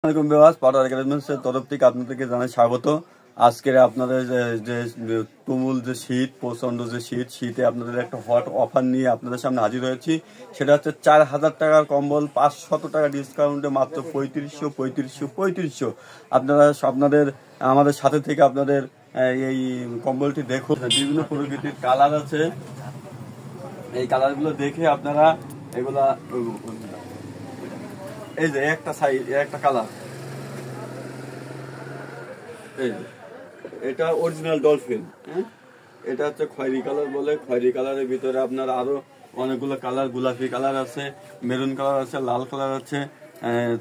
আসসালামু আলাইকুম ভিউয়ার্স, পাঠার গার্মেন্টসের তরফ থেকে আপনাদেরকে জানাই স্বাগত। আজকে আপনাদের যে তুমুল যে শীত, প্রচন্ড যে শীতে আপনাদের একটা হট অফার নিয়ে আপনাদের সামনে হাজির হয়েছি। সেটা হচ্ছে 4,000 টাকার কম্বল 500 টাকা ডিসকাউন্টে মাত্র 3500। আপনারা আমাদের সাথে থেকে আপনাদের এই কম্বলটি দেখুন। বিভিন্ন প্রকৃতির কালার আছে, এই কালারগুলো দেখে আপনারা এগুলা, এই যে একটা সাইজ, একটা কালার, এটা অরিজিনাল ডলফিন। এটা হচ্ছে খয়েরি কালার বলে। খয়েরি কালারের ভিতরে আপনার আরো অনেকগুলো কালার, গোলাপি কালার আছে, মেরুন কালার আছে, লাল কালার আছে।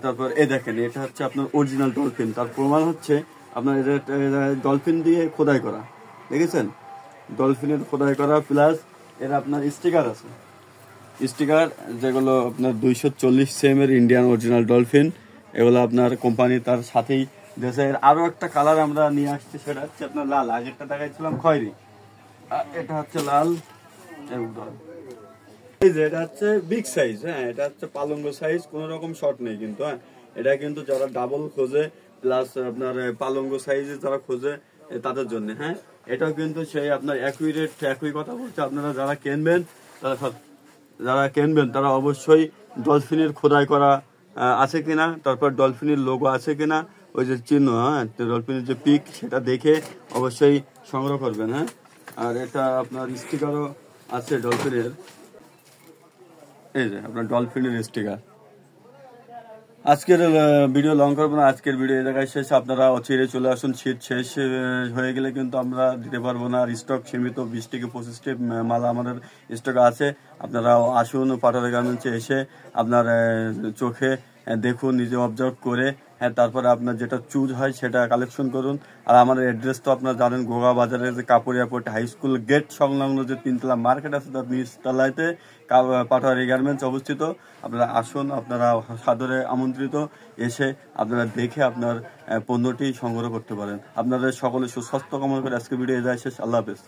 তারপর দেখেন, এটা হচ্ছে আপনার অরিজিনাল ডলফিন। তার প্রমাণ হচ্ছে আপনার ডলফিন দিয়ে খোদাই করা, দেখেছেন? ডলফিনের খোদাই করা, প্লাস এর আপনার স্টিকার আছে, স্টিকার যেগুলো আপনার 240 সেমের ইন্ডিয়ান অরিজিনাল ডলফিন। এগুলো আপনার কোম্পানি তার সাথেই দেশের। আরো একটা কালার আমরা নিয়ে আসছি, সেটা হচ্ছে আপনার লাল। আগেরটা দেখাইছিলাম খয়েরি, এটা হচ্ছে লাল। এই যে এটা হচ্ছে বিগ সাইজ। হ্যাঁ, এটা হচ্ছে পালঙ্গ সাইজ, কোন রকম শর্ট নেই কিন্তু। হ্যাঁ, এটা কিন্তু যারা ডাবল খোঁজে, প্লাস আপনার পালঙ্গ সাইজে যারা খোঁজে তাদের জন্য। হ্যাঁ, এটাও কিন্তু সেই আপনার একই রেট, একই কথা বলছে। আপনারা যারা কিনবেন তারা অবশ্যই ডলফিনের খোদাই করা আছে কিনা, তারপর ডলফিনের লোগো আছে কিনা, ওই যে চিহ্ন, হ্যাঁ, ডলফিনের যে পিক, সেটা দেখে অবশ্যই সংগ্রহ করবেন। হ্যাঁ, আর এটা আপনার স্টিকারও আছে ডলফিনের, এই যে আপনার ডলফিনের স্টিকার। আজকের ভিডিও লং করবো না, আজকের ভিডিও এই জায়গায় শেষ। আপনারা অচিরে চলে আসুন, শীত শেষ হয়ে গেলে কিন্তু আমরা দিতে পারবো না। আর স্টক সীমিত, 20 থেকে 25টি মাল আমাদের স্টক আছে। আপনারা আসুন পাঠার গার্মেন্টসে এসে আপনার চোখে দেখুন, নিজে অবজার্ভ করে, হ্যাঁ, তারপরে আপনার যেটা চুজ হয় সেটা কালেকশন করুন। আর আমাদের অ্যাড্রেস তো আপনারা জানেন, গোগা বাজারের যে কাপড় এয়ারপোর্ট হাই স্কুল গেট সংলগ্ন যে 3তলা মার্কেট আছে, তার নিচতলাতে পাটোয়ারি গার্মেন্টস অবস্থিত। আপনারা আসুন, আপনারা সাদরে আমন্ত্রিত। এসে আপনারা দেখে আপনার পণ্যটি সংগ্রহ করতে পারেন। আপনাদের সকলে সুস্বাস্থ্য কামনা করে আজকে ভিডিও যায় শেষ। আল্লাহ হাফেজ।